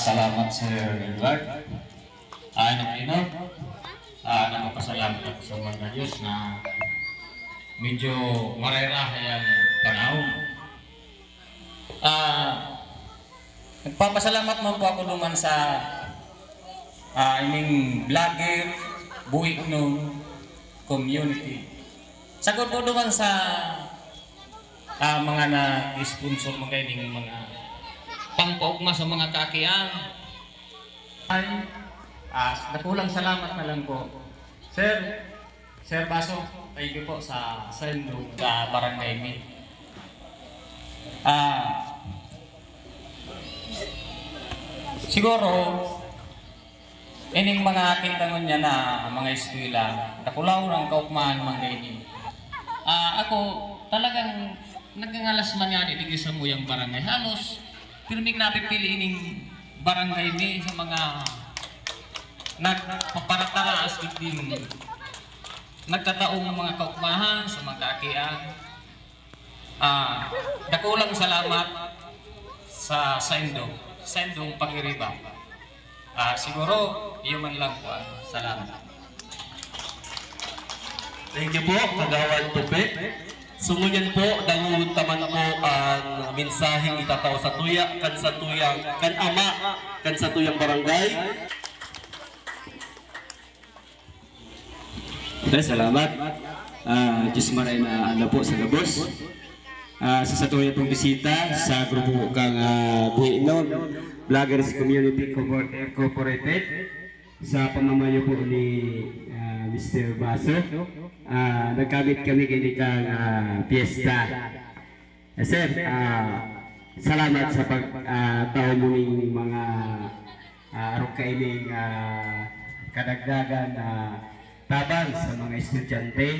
Salamat Sir Edward. Inog-inog. Nagpapasalamat ako sa mga Diyos na medyo marerahe ang panahon. Nagpapasalamat mo po ako naman sa ining vlogger, buhi ng community. Sagot po naman sa mga na-sponsor mga ining mga pangpaugma sa mga kakian. Nakulang salamat na lang po. Sir Baso, thank you po sa sendo sa Barangay Mi. Siguro, ining mga kintangon niya na mga eskwela, nakulaw ng kaukmaan mga ganyan. Ako, talagang nagangalas man yan itigil sa muyang barangay. Halos, pirming napipili ining barangay ni sa mga nagpaparataraas din nagkataong mga kaukmahan sa mga kakian. Nakulang salamat sa sendong pag-iriba. Siguro, iyon man lang po. Salamat. Thank you po, Kagawad Tupe. Sunguyan po, nangungutaman po ang mensaheng itatao sa tuya, kan sa tuyang, kan ama, kan sa tuyang barangay. Salamat. Diyos maray na ano po sa gabos. Sa satuloy pong bisita sa grupo kang Buhinon Vloggers Community Incorporated sa pamamayo po ni Mr. Baso. Nagkamit kami kini kang piyesta. Sir, salamat sa pagtao mo ng mga arukaining kadagdagan tabang sa mga estudyante.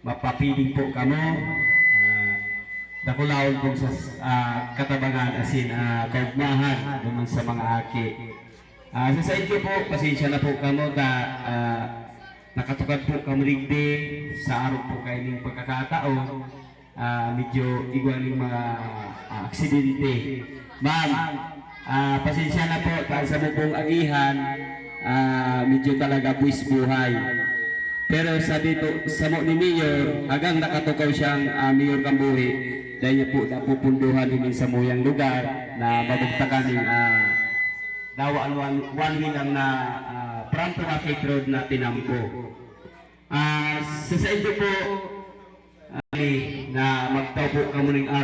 Mapapiling po kamo. Nakulaon po sa katabangan asin kaugmahan naman sa mga aki. Sa inyo po, pasensya na po kamo na nakatukad po kamo rigdi sa araw po kayo ng pagkakataon. Medyo igualing mga aksidente. Ma'am, pasensya na po sa mupong agihan. Medyo talaga buwis buhay. Pero sa dito, sa mo ni Mayor, hanggang nakatukaw siyang Mayor Kambuhi, dahil niya po napupunduhan din sa muyang lugar na mabugtakan ng dawaan one way lang na from traffic road na tinampo. Sa inyo po, na magtao po ka muning